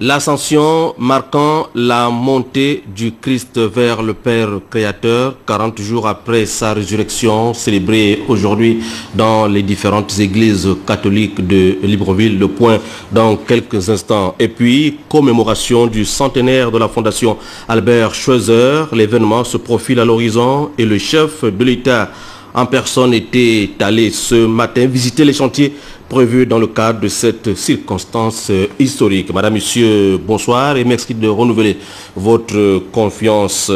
L'ascension marquant la montée du Christ vers le Père Créateur, 40 jours après sa résurrection, célébrée aujourd'hui dans les différentes églises catholiques de Libreville. Le point dans quelques instants. Et puis, commémoration du centenaire de la Fondation Albert Schweitzer. L'événement se profile à l'horizon et le chef de l'État en personne était allé ce matin visiter les chantiers prévus dans le cadre de cette circonstance historique. Madame, Monsieur, bonsoir et merci de renouveler votre confiance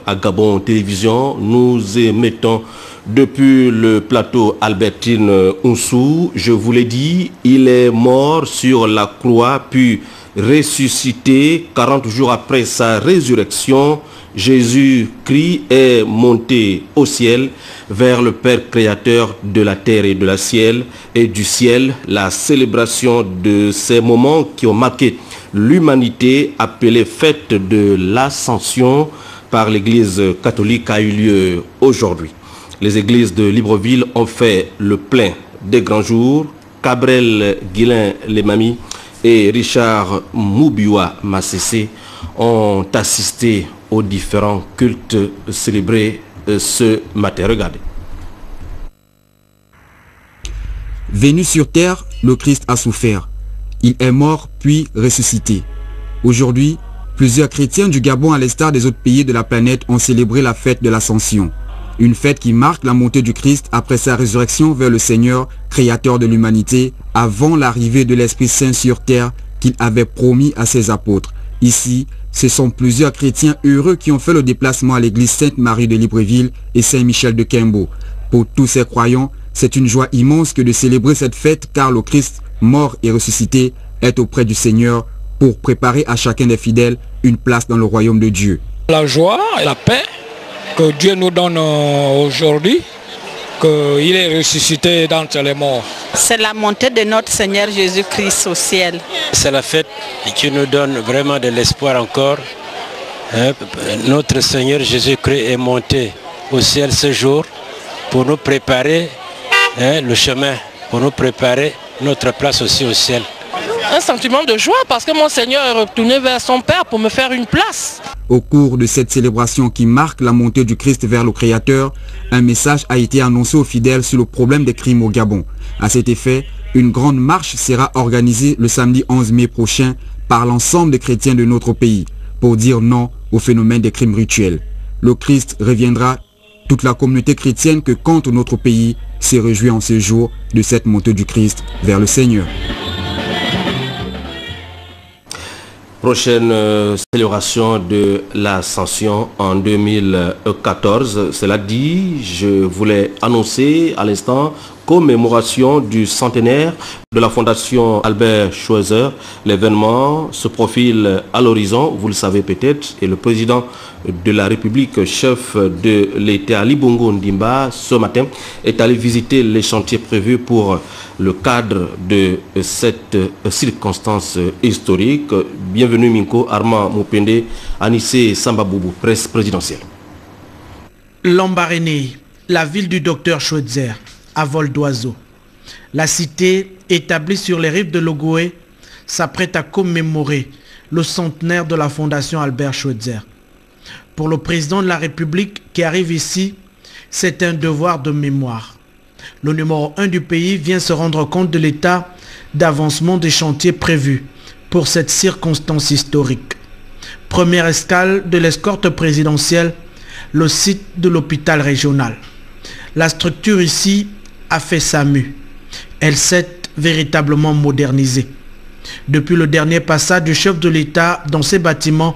à Gabon Télévision. Nous émettons depuis le plateau Albertine Ounsou. Je vous l'ai dit, il est mort sur la croix puis ressuscité 40 jours après sa résurrection. Jésus-Christ est monté au ciel vers le Père créateur de la terre et de la ciel et du ciel. La célébration de ces moments qui ont marqué l'humanité, appelée fête de l'Ascension par l'Église catholique, a eu lieu aujourd'hui. Les églises de Libreville ont fait le plein des grands jours. Cabrel Guilain-Lemami et Richard Moubiwa Massessé ont assisté aux différents cultes célébrés ce matin. Regardez. Venu sur terre, le Christ a souffert. Il est mort puis ressuscité. Aujourd'hui, plusieurs chrétiens du Gabon à l'instar des autres pays de la planète ont célébré la fête de l'Ascension. Une fête qui marque la montée du Christ après sa résurrection vers le Seigneur, créateur de l'humanité, avant l'arrivée de l'Esprit Saint sur terre qu'il avait promis à ses apôtres. Ici, ce sont plusieurs chrétiens heureux qui ont fait le déplacement à l'église Sainte-Marie de Libreville et Saint-Michel de Kembo. Pour tous ces croyants, c'est une joie immense que de célébrer cette fête car le Christ, mort et ressuscité, est auprès du Seigneur pour préparer à chacun des fidèles une place dans le royaume de Dieu. La joie et la paix que Dieu nous donne aujourd'hui, qu'il est ressuscité d'entre les morts. C'est la montée de notre Seigneur Jésus-Christ au ciel. C'est la fête qui nous donne vraiment de l'espoir encore. Notre Seigneur Jésus-Christ est monté au ciel ce jour pour nous préparer le chemin, pour nous préparer notre place aussi au ciel. Un sentiment de joie parce que mon Seigneur est retourné vers son Père pour me faire une place. Au cours de cette célébration qui marque la montée du Christ vers le Créateur, un message a été annoncé aux fidèles sur le problème des crimes au Gabon. À cet effet, une grande marche sera organisée le samedi 11 mai prochain par l'ensemble des chrétiens de notre pays pour dire non au phénomène des crimes rituels. Le Christ reviendra. Toute la communauté chrétienne que compte notre pays se réjouit en ce jour de cette montée du Christ vers le Seigneur. Prochaine célébration de l'Ascension en 2014. Cela dit, je voulais annoncer à l'instant commémoration du centenaire de la Fondation Albert Schweitzer. L'événement se profile à l'horizon, vous le savez peut-être, et le président de la République, chef de l'État Ali Bongo Ndimba, ce matin, est allé visiter les chantiers prévus pour le cadre de cette circonstance historique. Bienvenue Minko, Armand Moupende, Anissé Sambaboubou, presse présidentielle. Lambaréné, la ville du docteur Schweitzer, à vol d'oiseau. La cité, établie sur les rives de l'Ogooué, s'apprête à commémorer le centenaire de la Fondation Albert Schweitzer. Pour le président de la République qui arrive ici, c'est un devoir de mémoire. Le numéro 1 du pays vient se rendre compte de l'état d'avancement des chantiers prévus pour cette circonstance historique. Première escale de l'escorte présidentielle, le site de l'hôpital régional. La structure ici a fait sa mue. Elle s'est véritablement modernisée. Depuis le dernier passage du chef de l'État dans ces bâtiments,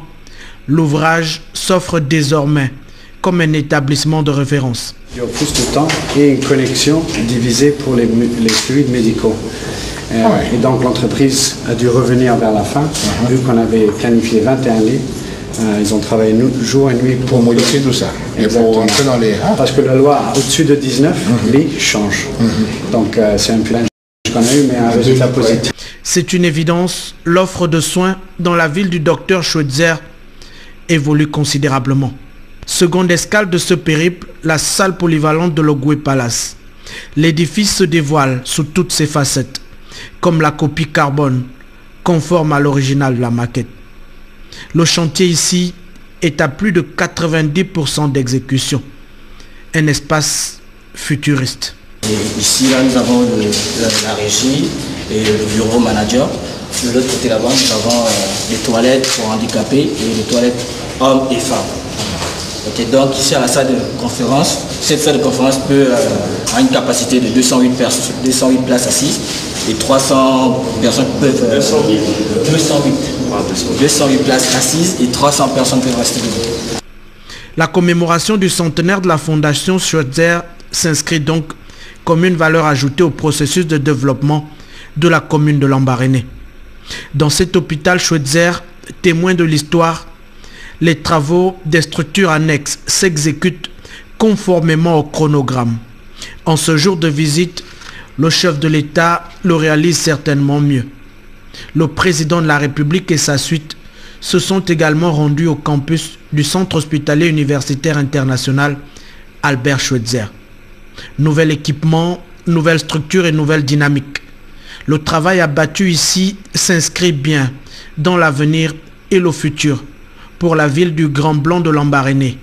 l'ouvrage s'offre désormais comme un établissement de référence. Il y a plus de temps et une connexion divisée pour les fluides médicaux. Et donc l'entreprise a dû revenir vers la fin, vu qu'on avait planifié 21 lits. Ils ont travaillé jour et nuit pour modifier tout ça. Et pour entrer dans les... Parce que la loi au-dessus de 19 lits change. Donc c'est un plan qu'on a eu, mais un résultat positif. C'est une évidence, l'offre de soins dans la ville du docteur Schweitzer évolue considérablement. Seconde escale de ce périple, la salle polyvalente de l'Ogooué Palace. L'édifice se dévoile sous toutes ses facettes, comme la copie carbone conforme à l'original de la maquette. Le chantier ici est à plus de 90% d'exécution. Un espace futuriste. Et ici, là, nous avons la régie et le bureau manager. De l'autre côté là-bas, nous avons les toilettes pour handicapés et les toilettes hommes et femmes. Okay, donc ici à la salle de conférence, cette salle de conférence a une capacité de 208 places assises et 300 personnes peuvent... 208 places assises et 300 personnes peuvent rester debout. La commémoration du centenaire de la Fondation Schweitzer s'inscrit donc comme une valeur ajoutée au processus de développement de la commune de Lambaréné. Dans cet hôpital Schweitzer, témoin de l'histoire, les travaux des structures annexes s'exécutent conformément au chronogramme. En ce jour de visite, le chef de l'État le réalise certainement mieux. Le président de la République et sa suite se sont également rendus au campus du Centre hospitalier universitaire international Albert Schweitzer. Nouvel équipement, nouvelle structure et nouvelle dynamique. Le travail abattu ici s'inscrit bien dans l'avenir et le futur pour la ville du Grand Blanc de Lambaréné.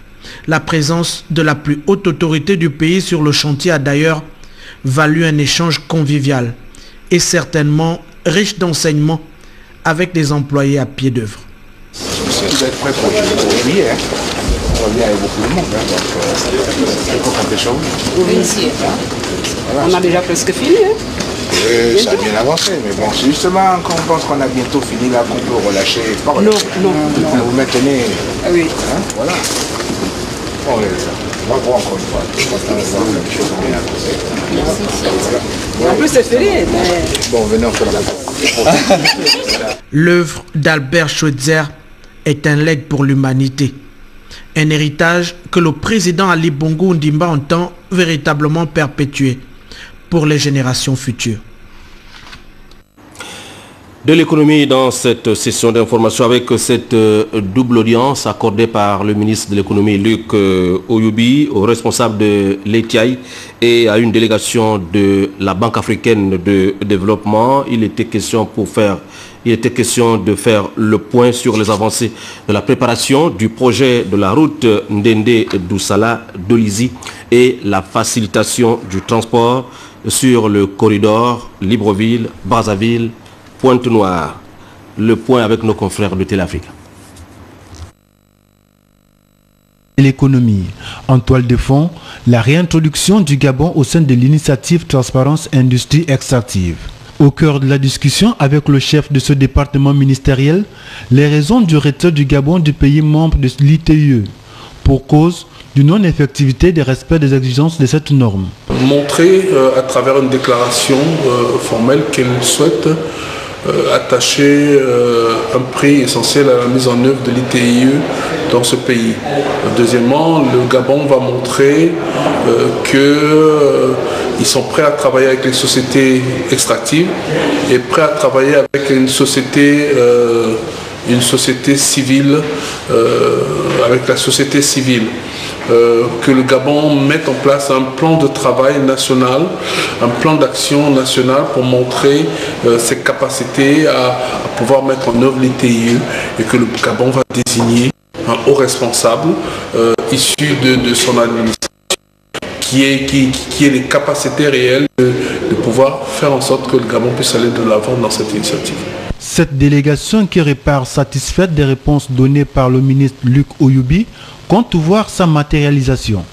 La présence de la plus haute autorité du pays sur le chantier a d'ailleurs valu un échange convivial et certainement riche d'enseignements avec des employés à pied d'œuvre. Tout va être prêt pour juillet. On va venir avec beaucoup de monde. Donc, c'est encore quelque chose. Oui, ici. On a déjà presque fini. Oui, ça a bien avancé. Mais bon, c'est justement quand on pense qu'on a bientôt fini là qu'on peut relâcher. Pas relâcher. Non. Vous maintenez. Ah oui. Hein, voilà. Bon, on va voir encore une fois. Je pense qu'on va voir quelque chose de bien avancé. En plus, c'est férié. Bon, venez, on fait la L'œuvre d'Albert Schweitzer est un legs pour l'humanité. Un héritage que le président Ali Bongo Ondimba entend véritablement perpétuer pour les générations futures. De l'économie dans cette session d'information avec cette double audience accordée par le ministre de l'économie Luc Oyoubi aux responsables de l'ETIAI et à une délégation de la Banque africaine de développement. Il était question de faire le point sur les avancées de la préparation du projet de la route Ndende-Doussala-Dolizy et la facilitation du transport sur le corridor Libreville-Brazzaville Pointe-Noire. Le point avec nos confrères de Télé-Afrique. L'économie. En toile de fond, la réintroduction du Gabon au sein de l'initiative Transparence Industrie Extractive. Au cœur de la discussion avec le chef de ce département ministériel, les raisons du retrait du Gabon du pays membre de l'ITIE, pour cause du non-effectivité des respects des exigences de cette norme. Montrer à travers une déclaration formelle qu'elle souhaite attacher un prix essentiel à la mise en œuvre de l'ITIE dans ce pays. Deuxièmement, le Gabon va montrer qu'ils sont prêts à travailler avec les sociétés extractives et prêts à travailler avec une société civile, avec la société civile. Que le Gabon mette en place un plan de travail national, un plan d'action national pour montrer ses capacités à pouvoir mettre en œuvre l'ITIE et que le Gabon va désigner un haut responsable issu de son administration qui ait les capacités réelles de pouvoir faire en sorte que le Gabon puisse aller de l'avant dans cette initiative. Cette délégation qui repart satisfaite des réponses données par le ministre Luc Oyoubi compte voir sa matérialisation.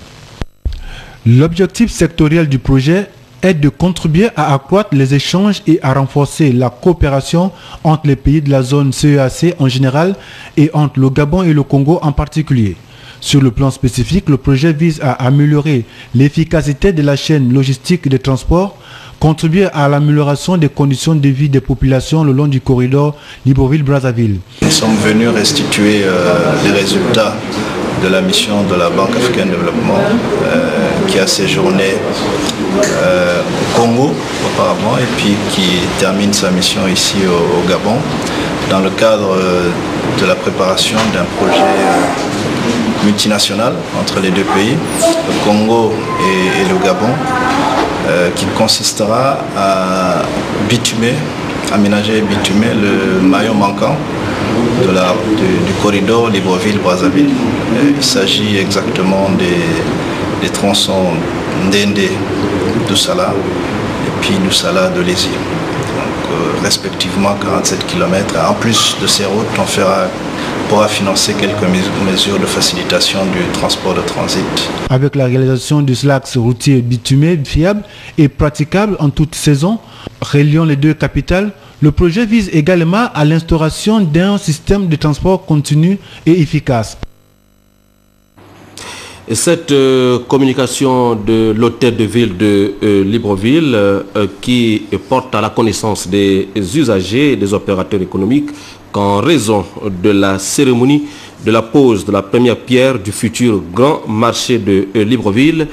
L'objectif sectoriel du projet est de contribuer à accroître les échanges et à renforcer la coopération entre les pays de la zone CEAC en général et entre le Gabon et le Congo en particulier. Sur le plan spécifique, le projet vise à améliorer l'efficacité de la chaîne logistique de transport, contribuer à l'amélioration des conditions de vie des populations le long du corridor Libreville-Brazzaville. Nous sommes venus restituer les résultats de la mission de la Banque africaine de développement qui a séjourné au Congo auparavant et puis qui termine sa mission ici au Gabon dans le cadre de la préparation d'un projet multinational entre les deux pays, le Congo et le Gabon, qui consistera à bitumer, aménagé et bitumé le maillon manquant du corridor Libreville-Brazzaville. Il s'agit exactement des tronçons d'Endé, Doussala et puis Doussala de Lézy. Donc respectivement 47 km. En plus de ces routes, on pourra financer quelques mesures de facilitation du transport de transit. Avec la réalisation du l'axe routier bitumé fiable et praticable en toute saison, reliant les deux capitales, le projet vise également à l'instauration d'un système de transport continu et efficace. Et cette communication de l'hôtel de ville de Libreville qui porte à la connaissance des usagers et des opérateurs économiques qu'en raison de la cérémonie de la pose de la première pierre du futur grand marché de Libreville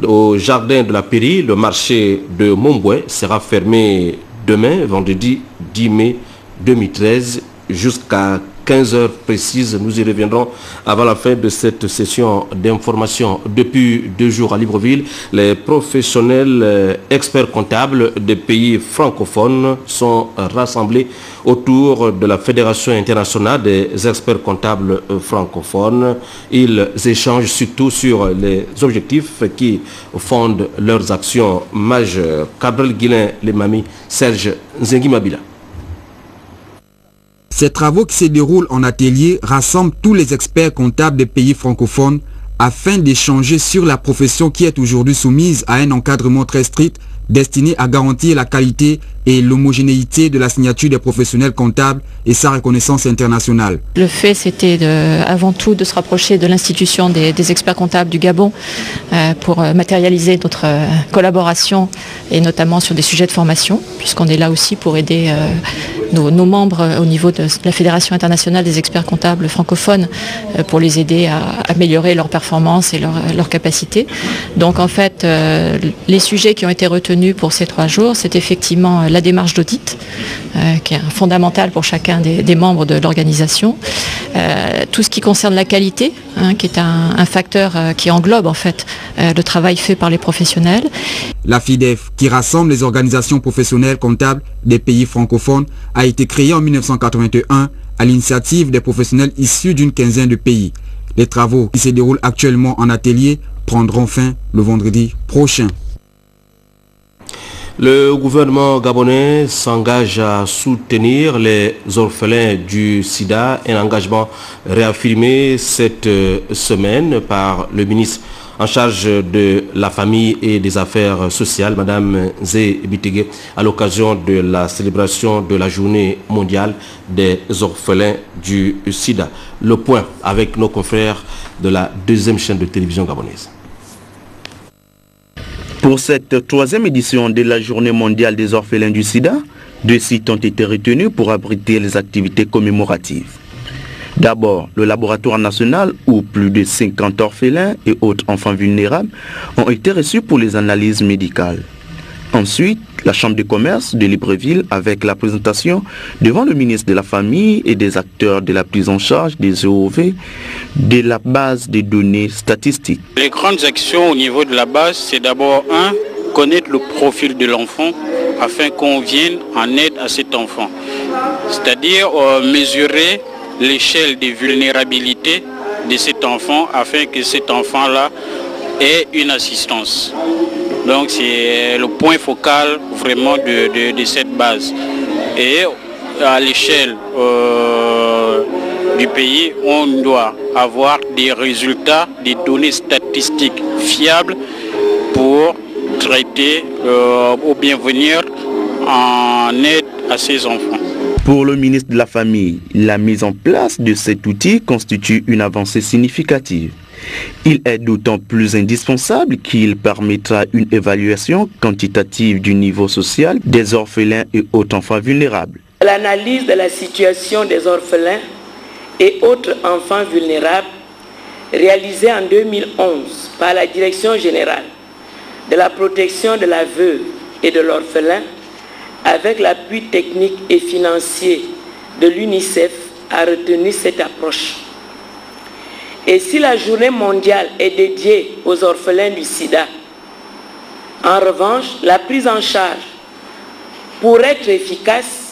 au jardin de la Pairie, le marché de Montbouet sera fermé demain, vendredi 10 mai 2013, jusqu'à 15 heures précises. Nous y reviendrons avant la fin de cette session d'information. Depuis 2 jours à Libreville, les professionnels experts comptables des pays francophones sont rassemblés autour de la Fédération internationale des experts comptables francophones. Ils échangent surtout sur les objectifs qui fondent leurs actions majeures. Cabrel Guilin, les mamies, Serge Zengimabila. Ces travaux qui se déroulent en atelier rassemblent tous les experts comptables des pays francophones afin d'échanger sur la profession qui est aujourd'hui soumise à un encadrement très strict destiné à garantir la qualité et l'homogénéité de la signature des professionnels comptables et sa reconnaissance internationale. Le fait, c'était avant tout de se rapprocher de l'institution des experts comptables du Gabon pour matérialiser notre collaboration et notamment sur des sujets de formation, puisqu'on est là aussi pour aider nos membres au niveau de la Fédération internationale des experts comptables francophones pour les aider à améliorer leur performance et leur capacité. Donc en fait, les sujets qui ont été retenus pour ces 3 jours, c'est effectivement la démarche d'audit, qui est fondamentale pour chacun des membres de l'organisation. Tout ce qui concerne la qualité, qui est un facteur qui englobe en fait le travail fait par les professionnels. La FIDEF, qui rassemble les organisations professionnelles comptables des pays francophones, a été créée en 1981 à l'initiative des professionnels issus d'une quinzaine de pays. Les travaux qui se déroulent actuellement en atelier prendront fin le vendredi prochain. Le gouvernement gabonais s'engage à soutenir les orphelins du sida, un engagement réaffirmé cette semaine par le ministre en charge de la famille et des affaires sociales, Madame Zé Bitégué, à l'occasion de la célébration de la journée mondiale des orphelins du sida. Le point avec nos confrères de la 2e chaîne de télévision gabonaise. Pour cette 3e édition de la Journée mondiale des orphelins du sida, 2 sites ont été retenus pour abriter les activités commémoratives. D'abord, le laboratoire national où plus de 50 orphelins et autres enfants vulnérables ont été reçus pour les analyses médicales. Ensuite, la Chambre de commerce de Libreville avec la présentation devant le ministre de la Famille et des acteurs de la prise en charge des OOV de la base des données statistiques. Les grandes actions au niveau de la base, c'est d'abord connaître le profil de l'enfant afin qu'on vienne en aide à cet enfant. C'est-à-dire mesurer l'échelle de vulnérabilité de cet enfant afin que cet enfant-là ait une assistance. Donc c'est le point focal vraiment de cette base. Et à l'échelle du pays, on doit avoir des résultats, des données statistiques fiables pour traiter ou bien venir en aide à ces enfants. Pour le ministre de la Famille, la mise en place de cet outil constitue une avancée significative. Il est d'autant plus indispensable qu'il permettra une évaluation quantitative du niveau social des orphelins et autres enfants vulnérables. L'analyse de la situation des orphelins et autres enfants vulnérables réalisée en 2011 par la Direction générale de la protection de la veuve et de l'orphelin avec l'appui technique et financier de l'UNICEF a retenu cette approche. Et si la journée mondiale est dédiée aux orphelins du sida, en revanche, la prise en charge, pour être efficace,